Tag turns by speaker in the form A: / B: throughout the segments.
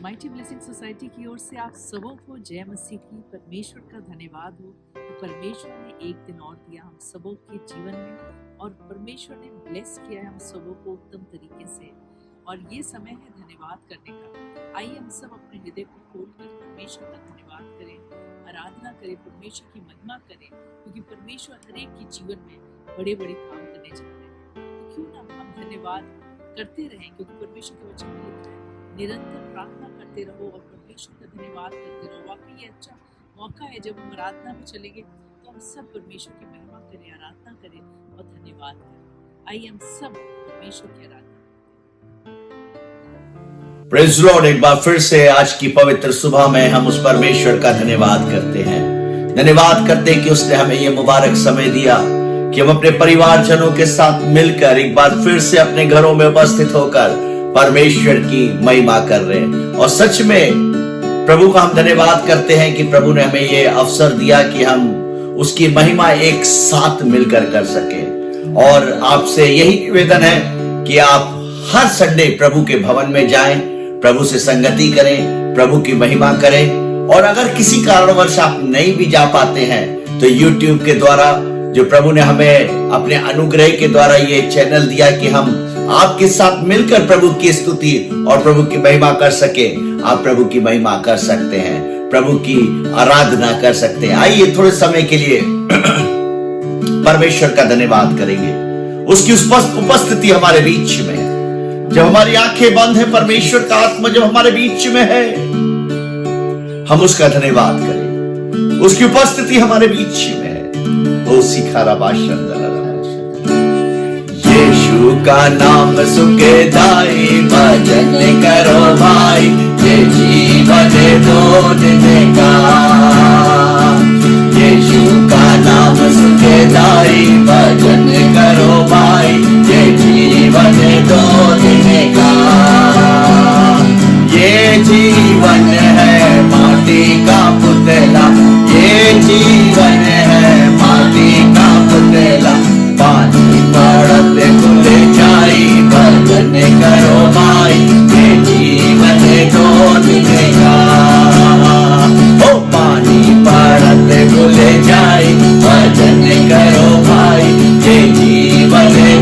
A: Mighty blessing society की ओर से आप सबों को जय मसीह की। परमेश्वर का धन्यवाद हो कि परमेश्वर ने एक दिन और दिया हम सबों के जीवन में और परमेश्वर ने ब्लेस किया है हम सबों को उत्तम तरीके से। और ये समय है धन्यवाद करने का। आइए हम सब अपने हृदय को खोलकर परमेश्वर का धन्यवाद करें, आराधना करें, परमेश्वर की महिमा करें, क्योंकि परमेश्वर हर एक के जीवन में बड़े बड़े काम करने जा रहे हैं। तो क्यों ना हम धन्यवाद करते रहें, क्योंकि परमेश्वर के वचन में लिखा है निरंतर प्रार्थना करते रहो और परमेश्वर का धन्यवाद करते रहो। वाकई ये अच्छा मौका है जब हम आराधना में चलेंगे तो हम सब परमेश्वर की महिमा करें, आराधना करें और धन्यवाद करें। आइए हम सब परमेश्वर की आराधना।
B: Praise Lord. एक बार फिर से आज की पवित्र सुबह में हम उस परमेश्वर का धन्यवाद करते हैं। धन्यवाद करते हैं कि उसने हमें ये मुबारक समय दिया कि हम अपने परिवारजनों के साथ मिलकर एक बार फिर से अपने घरों में उपस्थित होकर परमेश्वर की महिमा कर रहे हैं। और सच में प्रभु का हम धन्यवाद करते हैं कि प्रभु ने हमें ये अवसर दिया कि हम उसकी महिमा एक साथ मिलकर कर सके। और आपसे यही निवेदन है कि आप हर संडे प्रभु के भवन में जाएं, प्रभु से संगति करें, प्रभु की महिमा करें। और अगर किसी कारणवश आप नहीं भी जा पाते हैं तो YouTube के द्वारा, जो प्रभु ने हमें अपने अनुग्रह के द्वारा ये चैनल दिया कि हम आपके साथ मिलकर प्रभु की स्तुति और प्रभु की महिमा कर सके, आप प्रभु की महिमा कर सकते हैं, प्रभु की आराधना कर सकते हैं। आइए थोड़े समय के लिए परमेश्वर का धन्यवाद करेंगे, उसकी उपस्थिति हमारे बीच में। जब हमारी आंखें बंद है, परमेश्वर का आत्मा जब हमारे बीच में है, हम उसका धन्यवाद करें। उसकी उपस्थिति हमारे बीच में है। ओ सिखारा बाशंदर यीशु का नाम सुखदाई, भजन करो भाई, ये जीवन दो दिन का। यीशु का नाम सुखदाई, भजन करो भाई, ये जीवन दो दिन का। ये जीवन है माटी का पुतला, ये जीवन है माटी का पुतला। पानी पड़त खुले जाई, भजन करो भाई, ये जीवन दो दिन का। ओ पानी पड़त खुले जाई, भजन करो भाई, ये जीवन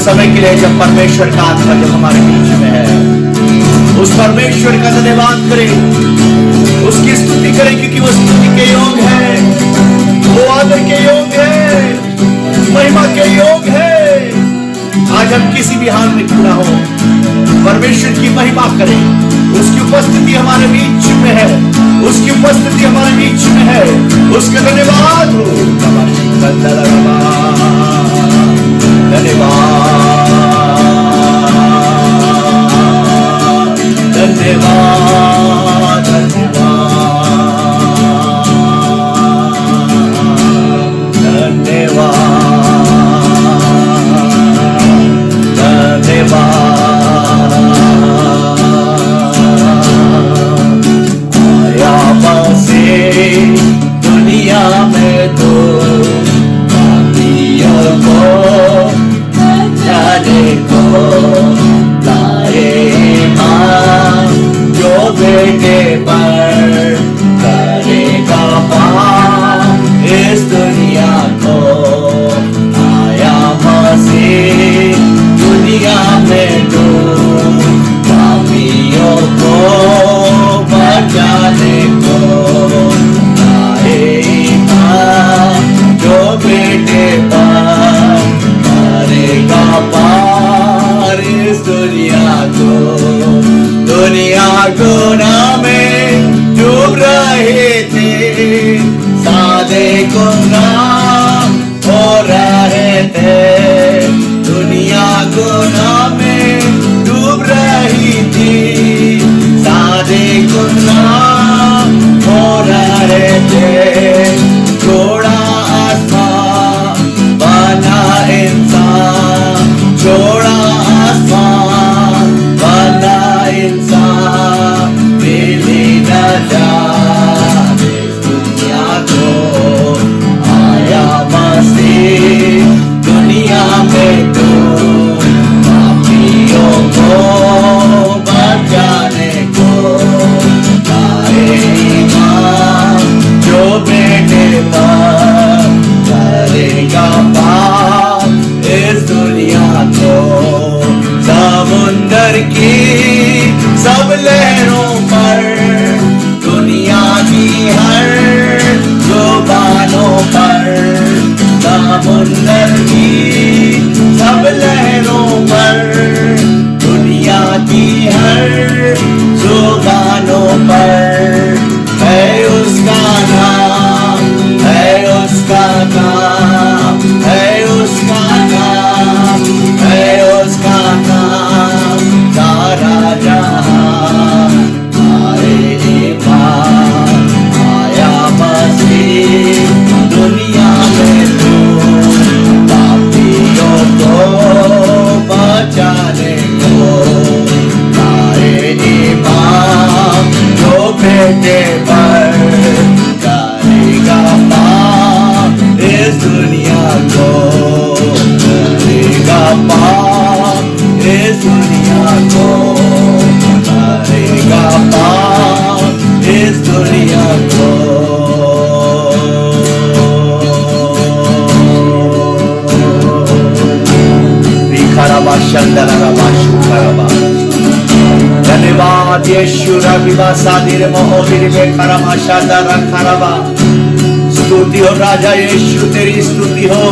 B: समय के लिए जब परमेश्वर का आत्मा जब हमारे बीच में है, उस परमेश्वर का धन्यवाद करें, उसकी स्तुति करें, क्योंकि वो स्तुति के योग है, वो आदर के योग है, महिमा के योग है। आज हम किसी भी हाल में क्यों ना हो, परमेश्वर की महिमा करें। उसकी उपस्थिति हमारे बीच में है, उसकी उपस्थिति हमारे बीच में है, उसका धन्यवाद हो। धन्यवाद, धन्यवाद, धन्यवाद, दुनिया में तो पापियों को बचाने को लाए ईमान, जो बेटे पर करेगा पाप इस दुनिया को। आया मसीह दुनिया में तो पापियों को बचाने को, जो बेटे पर करेगा पार इस दुनिया को। दुनिया गुनाह में डूब रहे थे, सादे गुनाह हो रहे थे। दुनिया गुनाह में डूब रही थी, सादे गुनाह हो रहे थे। छोड़ा आसमान बना इंसान, छोड़ा आसमान बना इंसान, मिली नजात इस दुनिया को। आया मसीह दुनिया में तो पापियों को बचाने को। लाए ईमान, जो बेटे पर करेगा पाप इस दुनिया को। समुंदर की सब लहरों पर, दुनिया की हर जुबानों पर, समुंदर की सब लहरों पर, दुनिया की हर जुबानों पर है उसका नाम, है उसका नाम, है उसका नाम, है उसका नाम। सारा जहां आए ईमान, आया मसीह दुनिया में तो पापियों को बचाने को। आए ईमान, जो बेटे पर करेगा पाप इस दुनिया को, करेगा पाप इस दुनिया को, करेगा पाप इस दुनिया को। धन्यवाद यीशु रविवा सादिर मोहबिर में खरमा शादारा खरबा। स्तुति हो राजा यीशु, तेरी स्तुति हो।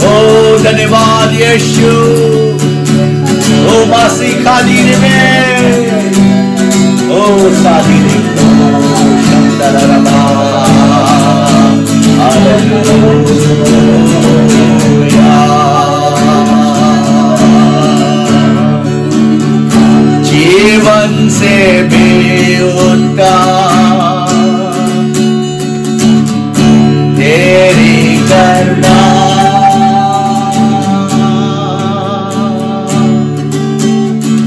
B: ओ धन्यवाद यीशु, ओ मसीह खादीर में, ओ सादिर शादारा जीवन से बेउता तेरी करुणा,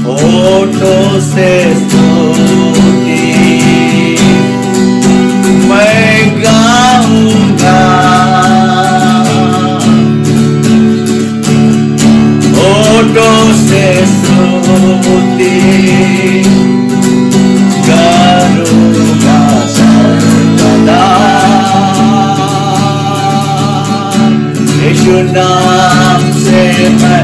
B: होठों से स्तुति मैं गाऊंगा, होठों से स्तुति करूंगा सर्वदा। यीशु नाम से मैं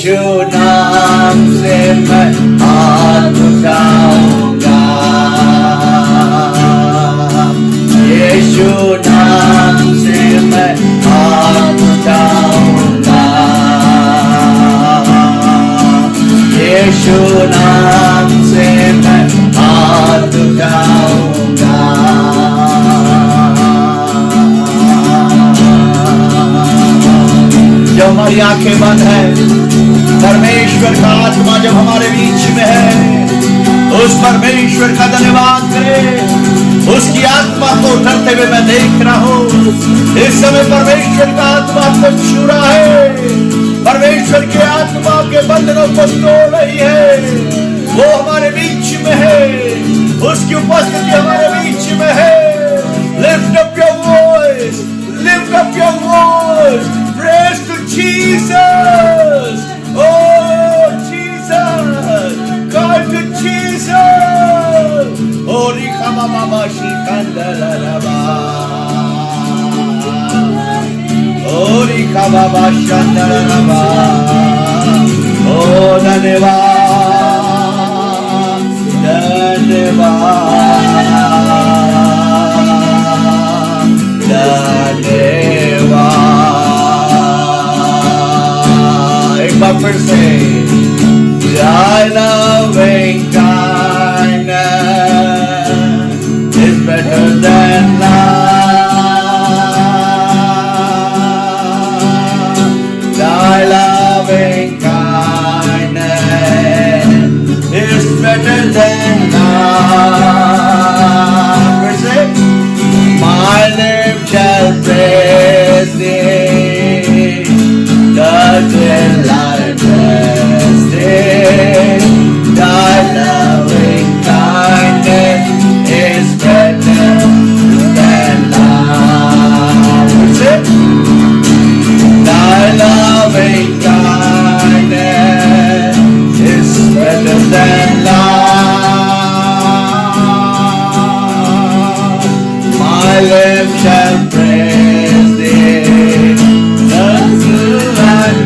B: यीशु नाम से मैं हाथ उठाऊंगा, यीशु नाम से मैं हाथ उठाऊंगा, यीशु नाम से मैं हाथ उठाऊंगा। जब हमारी आंखें बंद है, परमेश्वर का आत्मा जब हमारे बीच में है, उस परमेश्वर का धन्यवाद करें। उसकी आत्मा को उतरते हुए मैं देख रहा हूं। इस समय परमेश्वर का आत्मा को छू रहा है, परमेश्वर के आत्मा के बंधनों को तोड़ रही है। वो हमारे बीच में है, उसकी उपस्थिति हमारे बीच में है। Lift up your voice, lift up your voice, praise to Jesus. Oh Jesus, God to Jesus. Oh Rikama Mama Shikandalaraba. Oh Rikama Mama Shandalaraba. Oh धन्यवाद, धन्यवाद, धन्यवाद। एक बार फिर से, Thy loving kindness is better than life. Thy loving kindness is better than life. Verse 8. My lips shall praise thee, the delightest day. Thy loving kindness is better than life. Verse 8. Thy loving kindness is better than life. My lips shall praise thee, the true and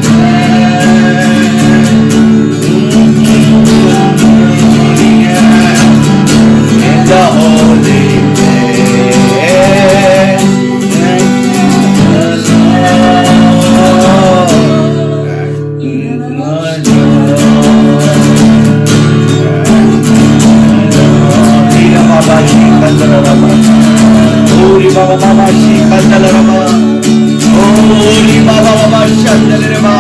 B: in the holy day. Thank you, Lord. Ori Baba Baba Shikandalarama, Ori Baba Baba Shandalarama,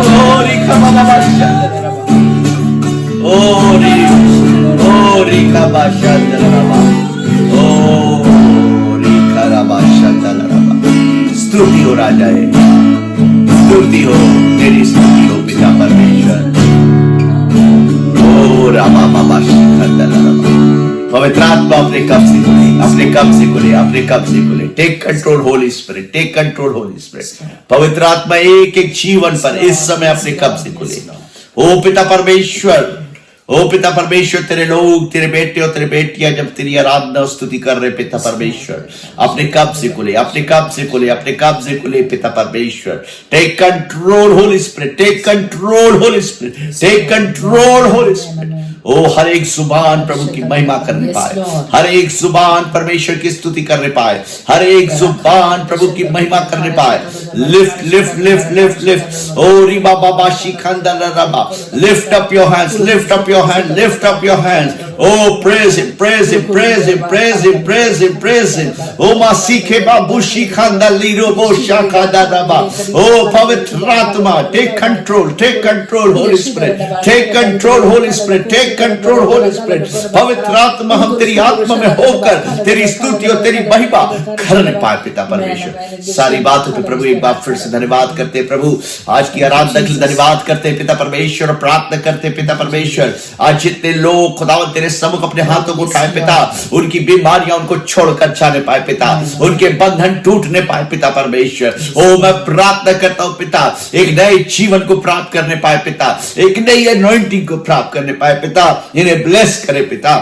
B: Ori Kaba Baba Shandalarama, Ori Kaba Shandalarama, Ori Karaba Shandalarama। स्तुति हो राजा है, स्तुति हो, तेरी स्तुति हो पिता परमेश्वर। ओ रामा बाबा शिkandalarama। पवित्र आत्मा अपने कब्ज से खुले, अपने कब्ज से खुले, अपने कब्ज से खुले। Take control holy spirit, take control holy spirit. पवित्र आत्मा एक एक जीवन पर इस समय अपने कब्ज से खुले। ओ पिता परमेश्वर, ओ पिता परमेश्वर, तेरे लोग, तेरे बेटे और तेरे बेटियां जब तेरी आराधना और स्तुति कर रहे पिता परमेश्वर, अपने कब्ज से खुले, अपने कब्ज से खुले, अपने कब्ज से खुले पिता परमेश्वर। Take control holy spirit, take control holy spirit, take control holy spirit. ओ हर एक जुबान प्रभु की महिमा करने पाए, हर एक जुबान परमेश्वर की स्तुति करने पाए, हर एक जुबान प्रभु की महिमा करने पाए। Lift lift lift lift lift. ओ रिबा बाबा शिखंदलरबा। Lift up your hands, lift up your hand, lift up your hands. Oh, praise him, praise him, praise him, praise him, praise him, praise him. Oh, masike babushi khanda liro bo shakada raba. Oh, पवित्र आत्मा, take control, Holy Spirit, take control, Holy Spirit, take control, Holy Spirit. पवित्र आत्मा, हम तेरी आत्मा में होकर तेरी स्तुति और तेरी महिमा करने पाए पिता परमेश्वर। सारी बातों पे प्रभु एक बार फिर से धन्यवाद करते प्रभु। आज की आराधना के लिए धन्यवाद करते पिता परमेश्वर और प्रार्थना करते पिता परमेश्वर। आज जितने लोग खुदावंद तेरे सम्मुख अपने हाथों को उठाए पिता, उनकी बीमारियां उनको छोड़कर जाने पाए पिता, उनके बंधन टूटने पाए पिता परमेश्वर। ओ मैं प्रार्थना करता हूं पिता, एक नए जीवन को प्राप्त करने पाए पिता, एक नई अनॉइंटिंग को प्राप्त करने पाए पिता। इन्हें ब्लेस करे पिता,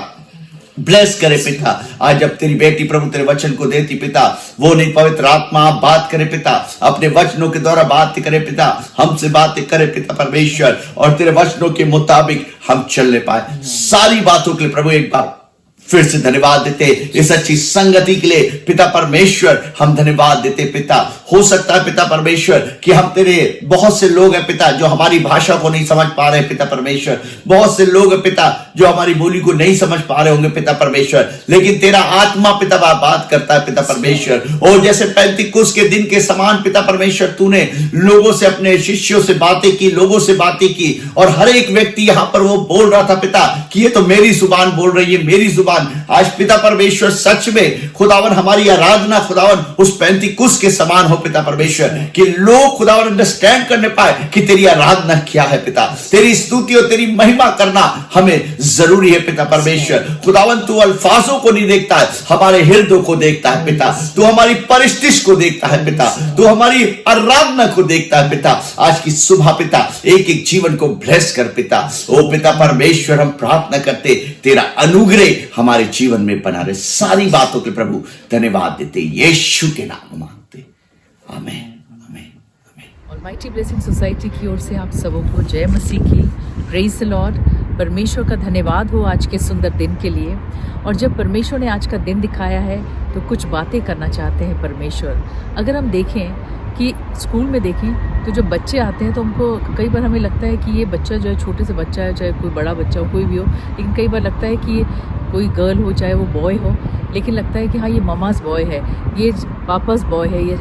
B: ब्लेस करे पिता। आज जब तेरी बेटी प्रभु तेरे वचन को देती पिता, वो नहीं पवित्र आत्मा आप बात करे पिता, अपने वचनों के द्वारा बात करे पिता, हमसे बातें करे पिता परमेश्वर, और तेरे वचनों के मुताबिक हम चलने पाए। सारी बातों के लिए प्रभु एक बार फिर से धन्यवाद देते, इस अच्छी संगति के लिए पिता परमेश्वर हम धन्यवाद देते पिता। हो सकता है पिता परमेश्वर कि हम तेरे बहुत से लोग हैं पिता जो हमारी भाषा को नहीं समझ पा रहे पिता परमेश्वर, बहुत से लोग हैं पिता जो हमारी बोली को नहीं समझ पा रहे होंगे पिता परमेश्वर, लेकिन तेरा आत्मा पिता बात करता है पिता परमेश्वर। और जैसे पैंतीकुस के दिन के समान पिता परमेश्वर तूने लोगों से, अपने शिष्यों से बातें की, लोगों से बातें की, और हर एक व्यक्ति यहां पर वो बोल रहा था पिता कि ये तो मेरी जुबान बोल रही है, मेरी जुबान। आज पिता परमेश्वर सच में खुदावन हमारी आराधना खुदावन उस पैंतीकुस के समान हो पिता परमेश्वर, कि लोग खुदावन अंडरस्टैंड करने पाए कि तेरी आराधना क्या है पिता, तेरी स्तुति और तेरी महिमा करना हमें जरूरी है पिता परमेश्वर। खुदावन तू अल्फाजों को नहीं देखता है, हमारे हृदय को देखता है पिता, तू हमारी परिस्थिति को देखता है पिता, तू हमारी आराधना को देखता है पिता। आज की सुबह पिता एक एक जीवन को ब्लेस कर पिता। ओ पिता परमेश्वर हम प्रार्थना करते तेरा अनुग्रह हमारे जीवन में बना रहे। सारी बातों के प्रभु धन्यवाद देते, यीशु के नाम मांगते, आमीन आमीन आमीन।
A: ऑलमाइटी ब्लेसिंग सोसाइटी की ओर से आप सबों को जय मसीह की, प्रेज द लॉर्ड। परमेश्वर का धन्यवाद हो आज के सुंदर दिन के लिए। और जब परमेश्वर ने आज का दिन दिखाया है तो कुछ बातें करना चाहते हैं परमेश्वर। अगर हम देखें कि स्कूल में देखें तो जब बच्चे आते हैं तो उनको कई बार हमें लगता है कि ये बच्चा जो है छोटे से बच्चा है, चाहे कोई बड़ा बच्चा हो, कोई भी हो, लेकिन कई बार लगता है कि ये कोई गर्ल हो चाहे वो बॉय हो, लेकिन लगता है कि हाँ ये ममाज बॉय है, ये पापाज बॉय है, ये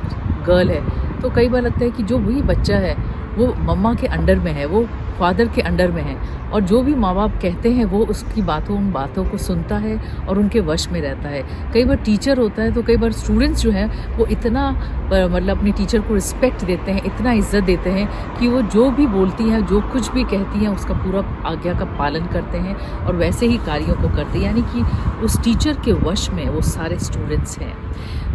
A: गर्ल है। तो कई बार लगता है कि जो भी बच्चा है वो मम्मा के अंडर में है, वो फादर के अंडर में है, और जो भी माँ बाप कहते हैं वो उसकी बातों, उन बातों को सुनता है और उनके वश में रहता है। कई बार टीचर होता है तो कई बार स्टूडेंट्स जो हैं वो इतना मतलब अपनी टीचर को रिस्पेक्ट देते हैं, इतना इज्जत देते हैं कि वो जो भी बोलती हैं, जो कुछ भी कहती हैं, उसका पूरा आज्ञा का पालन करते हैं और वैसे ही कार्यों को करते हैं, यानी कि उस टीचर के वश में वो सारे स्टूडेंट्स हैं।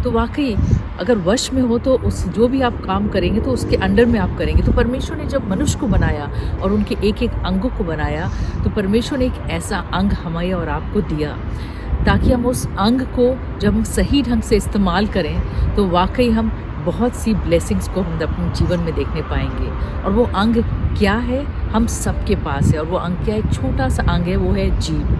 A: तो वाकई अगर वश में हो तो उस जो भी आप काम करेंगे तो उसके अंडर में आप करेंगे। तो परमेश्वर ने जब मनुष्य को बनाया और उनके एक एक अंगों को बनाया तो परमेश्वर ने एक ऐसा अंग हमें और आपको दिया ताकि हम उस अंग को जब हम सही ढंग से इस्तेमाल करें तो वाकई हम बहुत सी ब्लेसिंग्स को हम अपने जीवन में देखने पाएंगे। और वो अंग क्या है, हम सबके पास है। और वो अंग क्या है, एक छोटा सा अंग है, वो है जीभ।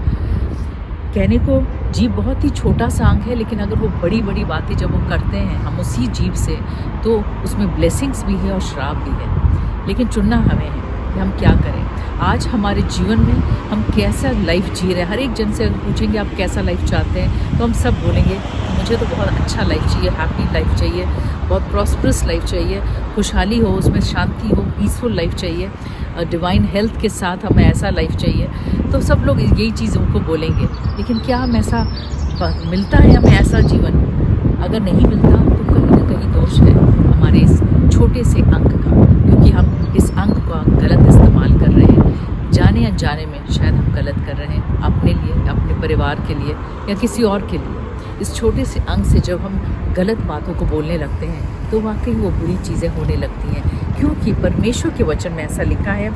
A: कहने को जीभ बहुत ही छोटा सा अंग है, लेकिन अगर वो बड़ी बड़ी बातें जब वो करते हैं हम उसी जीभ से, तो उसमें ब्लेसिंग्स भी है और श्राप भी है। लेकिन चुनना हमें है कि हम क्या करें। आज हमारे जीवन में हम कैसा लाइफ जी रहे हैं। हर एक जन से अगर पूछेंगे आप कैसा लाइफ चाहते हैं तो हम सब बोलेंगे मुझे तो बहुत अच्छा लाइफ चाहिए, हैप्पी लाइफ चाहिए, बहुत प्रॉस्परस लाइफ चाहिए, खुशहाली हो, उसमें शांति हो, पीसफुल लाइफ चाहिए, डिवाइन हेल्थ के साथ हमें ऐसा लाइफ चाहिए। तो सब लोग यही चीज़ उनको बोलेंगे, लेकिन क्या हम ऐसा मिलता है हमें ऐसा जीवन? अगर नहीं मिलता तो कहीं ना कहीं दोष है हमारे इस छोटे से अंग का, क्योंकि हम इस अंग का गलत इस्तेमाल कर रहे हैं। जाने अनजाने में शायद हम गलत कर रहे हैं अपने लिए, अपने परिवार के लिए या किसी और के लिए। इस छोटे से अंग से जब हम गलत बातों को बोलने लगते हैं तो वाकई वो बुरी चीज़ें होने लगती हैं, क्योंकि परमेश्वर के वचन में ऐसा लिखा है।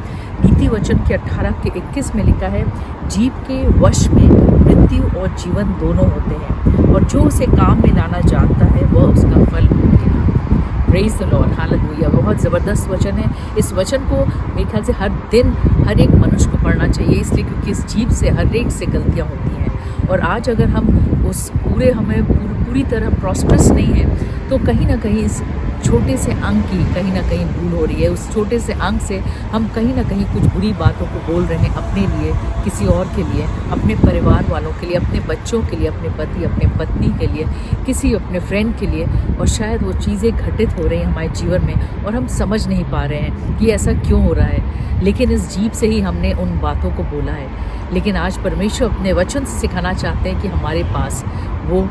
A: नीति वचन के 18 के 21 में लिखा है, जीभ के वश में मृत्यु और जीवन दोनों होते हैं, और जो उसे काम में लाना जानता है वह उसका फल भोगेगा। Praise the lord, hallelujah. बहुत ज़बरदस्त वचन है। इस वचन को मेरे ख्याल से हर दिन हर एक मनुष्य को पढ़ना चाहिए, इसलिए क्योंकि इस जीभ से हर एक से गलतियाँ होती हैं। और आज अगर हम उस हमें पूरी तरह प्रॉस्परस नहीं है तो कहीं ना कहीं इस छोटे से अंग की कहीं ना कहीं भूल हो रही है। उस छोटे से अंग से हम कहीं ना कहीं कुछ बुरी बातों को बोल रहे हैं अपने लिए, किसी और के लिए, अपने परिवार वालों के लिए, अपने बच्चों के लिए, अपने पति अपने पत्नी के लिए, किसी अपने फ्रेंड के लिए। और शायद वो चीज़ें घटित हो रही हैं हमारे जीवन में और हम समझ नहीं पा रहे हैं कि ऐसा क्यों हो रहा है, लेकिन इस जीभ से ही हमने उन बातों को बोला है। लेकिन आज परमेश्वर अपने वचन से सिखाना चाहते हैं कि हमारे पास वो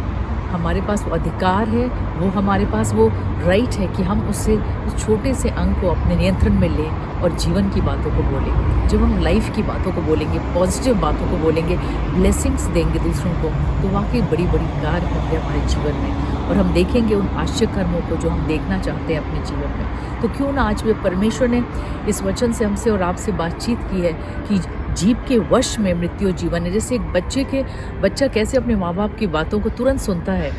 A: अधिकार है, वो हमारे पास वो राइट है कि हम उससे उस छोटे से अंग को अपने नियंत्रण में लें और जीवन की बातों को बोलें। जब हम लाइफ की बातों को बोलेंगे, पॉजिटिव बातों को बोलेंगे, ब्लेसिंग्स देंगे दूसरों को, तो वाकई बड़ी बड़ी कार्य होंगे हमारे जीवन में और हम देखेंगे उन आश्चर्य कर्मों को जो हम देखना चाहते हैं अपने जीवन में। तो क्यों ना आज भी परमेश्वर ने इस वचन से हमसे और आपसे बातचीत की है कि जीभ के वश में मृत्यु जीवन है। जैसे एक बच्चा कैसे अपने माँ बाप की बातों को तुरंत सुनता है,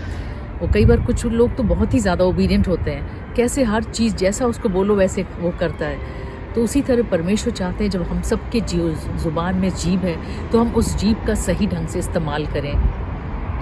A: वो कई बार कुछ लोग तो बहुत ही ज़्यादा ओबीडियंट होते हैं, कैसे हर चीज़ जैसा उसको बोलो वैसे वो करता है। तो उसी तरह परमेश्वर चाहते हैं जब हम सबके ज़ुबान में जीभ है तो हम उस जीभ का सही ढंग से इस्तेमाल करें,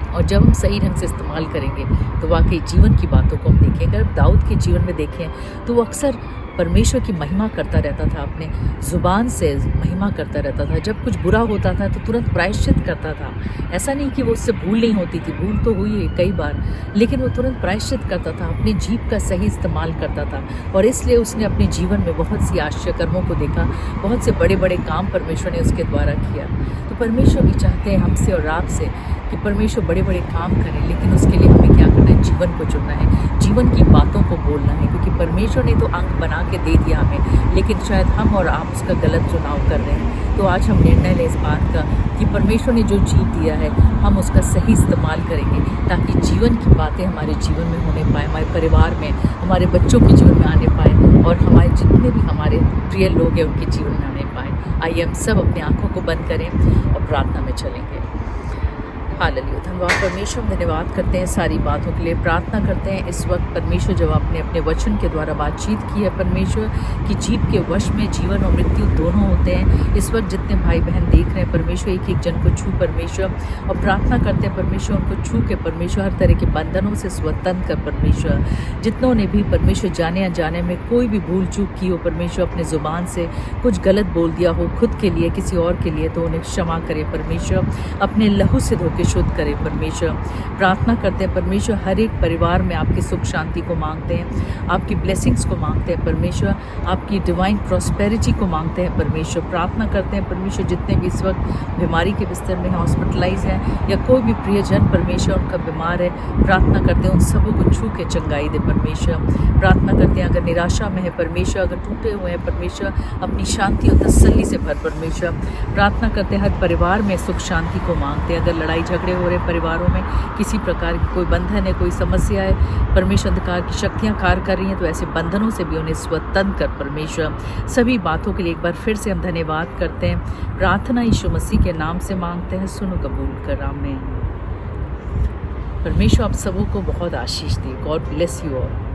A: और जब हम सही ढंग से इस्तेमाल करेंगे तो वाकई जीवन की बातों को हम देखें। अगर दाऊद के जीवन में देखें तो वो अक्सर परमेश्वर की महिमा करता रहता था, अपने ज़ुबान से महिमा करता रहता था। जब कुछ बुरा होता था तो तुरंत प्रायश्चित करता था। ऐसा नहीं कि वो उससे भूल नहीं होती थी, भूल तो हुई है कई बार, लेकिन वो तुरंत प्रायश्चित करता था, अपनी जीभ का सही इस्तेमाल करता था। और इसलिए उसने अपने जीवन में बहुत सी आश्चर्य कर्मों को देखा, बहुत से बड़े बड़े काम परमेश्वर ने उसके द्वारा किया। तो परमेश्वर भी चाहते हैं हमसे और आपसे कि परमेश्वर बड़े बड़े काम करें, लेकिन उसके लिए हमें क्या करना है? जीवन को चुनना है, जीवन की बातों को बोलना है। क्योंकि परमेश्वर ने तो अंक बना के दे दिया हमें, लेकिन शायद हम और आप उसका गलत चुनाव कर रहे हैं। तो आज हम निर्णय लें इस बात का कि परमेश्वर ने जो जीव दिया है हम उसका सही इस्तेमाल करेंगे, ताकि जीवन की बातें हमारे जीवन में होने पाए, हमारे परिवार में, हमारे बच्चों के जीवन में आने पाए, और हमारे जितने भी हमारे प्रिय लोग हैं उनके जीवन में आने पाए। आइए हम सब अपनी आंखों को बंद करें और प्रार्थना में चलेंगे। हालेलुया। धन्यवाद परमेश्वर, हम धन्यवाद करते हैं सारी बातों के लिए। प्रार्थना करते हैं इस वक्त परमेश्वर जब आपने अपने वचन के द्वारा बातचीत की है परमेश्वर कि जीभ के वश में जीवन और मृत्यु दोनों होते हैं। इस वक्त जितने भाई बहन देख रहे हैं परमेश्वर, एक एक जन को छू परमेश्वर, और प्रार्थना करते हैं परमेश्वर उनको छू के परमेश्वर हर तरह के बंधनों से स्वतंत्र कर परमेश्वर। जितनों ने भी परमेश्वर जाने अनजाने में कोई भी भूल चूक की हो परमेश्वर, अपने ज़ुबान से कुछ गलत बोल दिया हो खुद के लिए किसी और के लिए, तो उन्हें क्षमा करे परमेश्वर, अपने लहू से धोके शुद्ध करे परमेश्वर। प्रार्थना करते हैं परमेश्वर हर एक परिवार में आपकी सुख शांति को मांगते हैं, आपकी ब्लेसिंग्स को मांगते हैं परमेश्वर, आपकी डिवाइन प्रॉस्पेरिटी को मांगते हैं परमेश्वर। प्रार्थना करते हैं परमेश्वर जितने भी इस वक्त बीमारी के बिस्तर में हैं, हॉस्पिटलाइज हैं, या कोई भी प्रियजन परमेश्वर उनका बीमार है, प्रार्थना करते हैं उन सबों को छू के चंगाई दे परमेश्वर। प्रार्थना करते हैं अगर निराशा में है परमेश्वर, अगर टूटे हुए हैं परमेश्वर, अपनी शांति और तसल्ली से भर परमेश्वर। प्रार्थना करते हैं हर परिवार में सुख शांति को मांगते हैं। अगर लड़ाई झगड़े हो रहे परिवारों में, किसी प्रकार की कोई बंधन है, कोई समस्या है, परमेश्वर अंधकार की शक्तियां कार्य कर रही हैं, तो ऐसे बंधनों से भी उन्हें स्वतंत्र कर परमेश्वर। सभी बातों के लिए एक बार फिर से हम धन्यवाद करते हैं। प्रार्थना यीशु मसीह के नाम से मांगते हैं, सुनो कबूल कर, आमीन। परमेश्वर आप सबों को बहुत आशीष दे। God bless you all.